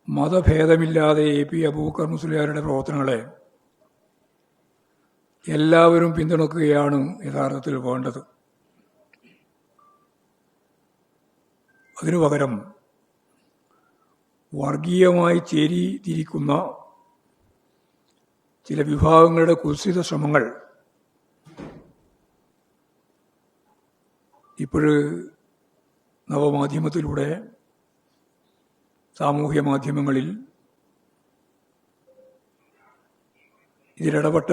മതഭേദമില്ലാതെ AP Abubakar മുസ്ലിയാരുടെ പ്രവർത്തനങ്ങളെ എല്ലാവരും പിന്തുണക്കുകയാണ് യഥാർത്ഥത്തിൽ വേണ്ടത്. അതിനു പകരം വർഗീയമായി ചേരിതിരിക്കുന്ന ചില വിഭാഗങ്ങളുടെ കുത്സിത ശ്രമങ്ങൾ ഇപ്പോഴ് നവമാധ്യമത്തിലൂടെ സാമൂഹ്യ മാധ്യമങ്ങളിൽ ഇതിലിടപെട്ട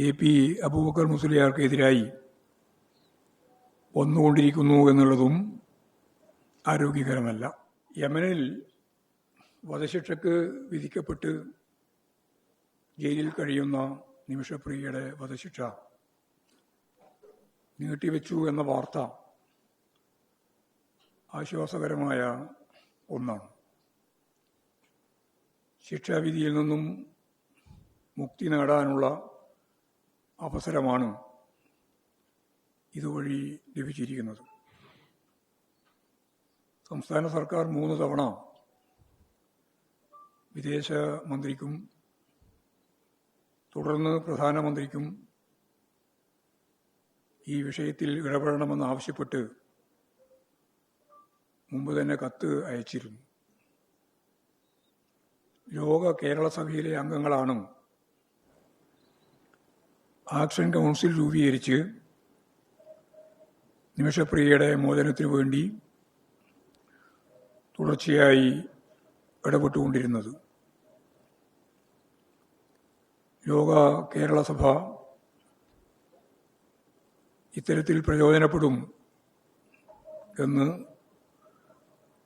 AP അബൂബക്കർ മുസ്ലിയാർക്കെതിരായി വന്നുകൊണ്ടിരിക്കുന്നു എന്നുള്ളതും ആരോഗ്യകരമല്ല. യമനിൽ വധശിക്ഷയ്ക്ക് വിധിക്കപ്പെട്ട് ജയിലിൽ കഴിയുന്ന നിമിഷപ്രിയയുടെ വധശിക്ഷ നീട്ടിവെച്ചു എന്ന വാർത്ത ആശ്വാസകരമായ ഒന്നാണ്. ശിക്ഷാവിധിയിൽ നിന്നും മുക്തി നേടാനുള്ള അവസരമാണ് ഇതുവഴി ലഭിച്ചിരിക്കുന്നത്. സംസ്ഥാന സർക്കാർ 3 തവണ വിദേശമന്ത്രിക്കും തുടർന്ന് പ്രധാനമന്ത്രിക്കും ഈ വിഷയത്തിൽ ഇടപെടണമെന്നാവശ്യപ്പെട്ട് മുമ്പ് തന്നെ കത്ത് അയച്ചിരുന്നു. ലോക കേരള സഭയിലെ അംഗങ്ങളാണ് ആക്ഷൻ കൗൺസിൽ രൂപീകരിച്ച് നിമിഷപ്രിയയുടെ മോചനത്തിനു വേണ്ടി തുടർച്ചയായി ഇടപെട്ടുകൊണ്ടിരുന്നത്. ലോക കേരള സഭ ഇത്തരത്തിൽ പ്രയോജനപ്പെടും എന്ന്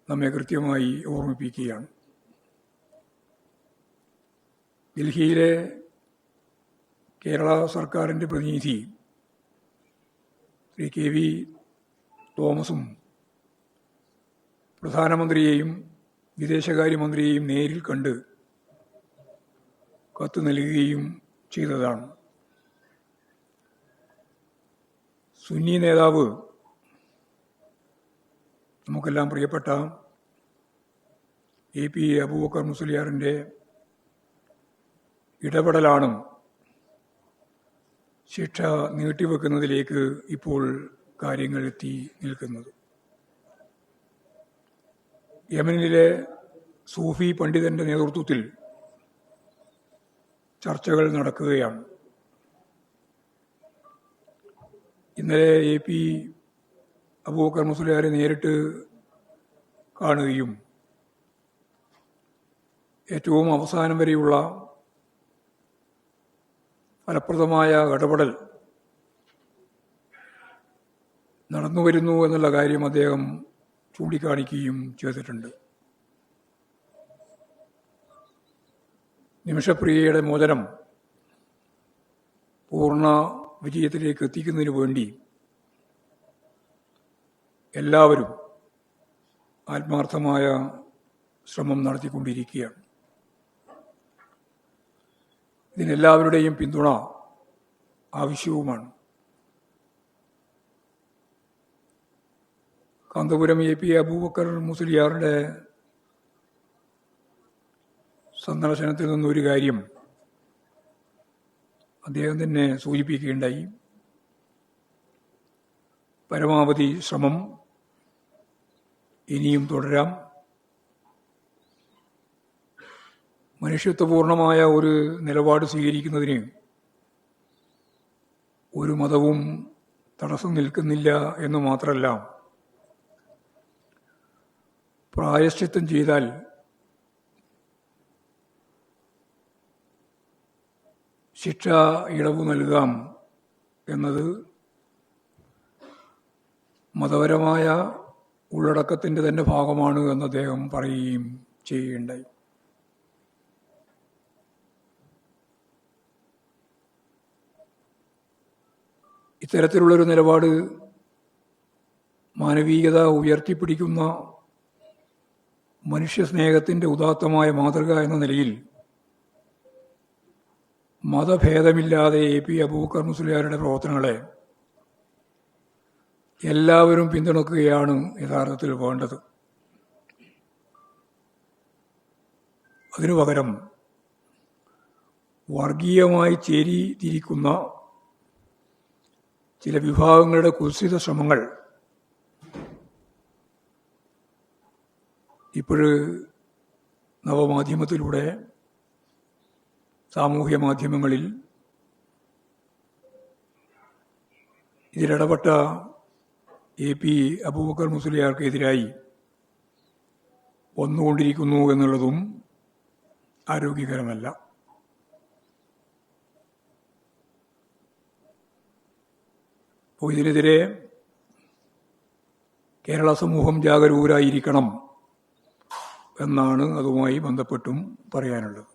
നമ്മെ കൃത്യമായി ഓർമ്മിപ്പിക്കുകയാണ്. ഡൽഹിയിലെ കേരള സർക്കാരിൻ്റെ പ്രതിനിധി ശ്രീ KV തോമസും പ്രധാനമന്ത്രിയെയും വിദേശകാര്യമന്ത്രിയെയും നേരിൽ കണ്ട് കത്ത് നൽകുകയും ചെയ്തതാണ്. സുന്നി നേതാവ് നമുക്കെല്ലാം പ്രിയപ്പെട്ട AP അബൂബക്കർ മുസ്ലിയാറിൻ്റെ ഇടപെടലാണ് ശിക്ഷ നീട്ടിവെക്കുന്നതിലേക്ക് ഇപ്പോൾ കാര്യങ്ങൾ എത്തി നിൽക്കുന്നത്. യമനിലെ സൂഫി പണ്ഡിതന്റെ നേതൃത്വത്തിൽ ചർച്ചകൾ നടക്കുകയാണ്. ഇന്നലെ AP അബൂബക്കർ മുസ്ലിയാരെ നേരിട്ട് കാണുകയും ഏറ്റവും അവസാനം വരെയുള്ള ഫലപ്രദമായ ഇടപെടൽ നടന്നുവരുന്നു എന്നുള്ള കാര്യം അദ്ദേഹം ചൂണ്ടിക്കാണിക്കുകയും ചെയ്തിട്ടുണ്ട്. നിമിഷപ്രിയയുടെ മോചനം പൂർണ്ണ വിജയത്തിലേക്ക് എത്തിക്കുന്നതിന് വേണ്ടി എല്ലാവരും ആത്മാർത്ഥമായ ശ്രമം നടത്തിക്കൊണ്ടിരിക്കുകയാണ്. ഇതിനെല്ലാവരുടെയും പിന്തുണ ആവശ്യവുമാണ്. കാന്തപുരം AP അബൂബക്കർ മുസ്ലിയാറുടെ സന്ദർശനത്തിൽ നിന്നൊരു കാര്യം അദ്ദേഹം തന്നെ സൂചിപ്പിക്കുകയുണ്ടായി. പരമാവധി ശ്രമം ഇനിയും തുടരാം. മനുഷ്യത്വപൂർണമായ ഒരു നിലപാട് സ്വീകരിക്കുന്നതിന് ഒരു മതവും തടസ്സം നിൽക്കുന്നില്ല എന്ന് മാത്രമല്ല, പ്രായശ്ചിത്തം ചെയ്താൽ ശിക്ഷ ഇളവ് നൽകാം എന്നത് മതപരമായ ഉള്ളടക്കത്തിൻ്റെ തന്നെ ഭാഗമാണ് എന്ന് അദ്ദേഹം പറയുകയും ചെയ്യുകയുണ്ടായി. ഇത്തരത്തിലുള്ളൊരു നിലപാട് മാനവികത ഉയർത്തിപ്പിടിക്കുന്ന മനുഷ്യസ്നേഹത്തിൻ്റെ ഉദാത്തമായ മാതൃക എന്ന നിലയിൽ മതഭേദമില്ലാതെ AP അബൂബക്കർ മുസ്ലിയാരുടെ പ്രവർത്തനങ്ങളെ എല്ലാവരും പിന്തുണക്കുകയാണ് യഥാർത്ഥത്തിൽ വേണ്ടത്. അതിനു പകരം വർഗീയമായി ചേരിതിരിക്കുന്ന ചില വിഭാഗങ്ങളുടെ കുത്സിത ശ്രമങ്ങൾ ഇപ്പോഴ് നവമാധ്യമത്തിലൂടെ സാമൂഹ്യ മാധ്യമങ്ങളിൽ ഇതിലിടപെട്ട AP അബൂബക്കർ മുസ്ലിയാർക്കെതിരായി വന്നുകൊണ്ടിരിക്കുന്നു എന്നുള്ളതും ആരോഗ്യകരമല്ല. അപ്പോൾ ഇതിനെതിരെ കേരള സമൂഹം ജാഗരൂകരായിരിക്കണം എന്നാണ് അതുമായി ബന്ധപ്പെട്ടും പറയാനുള്ളത്.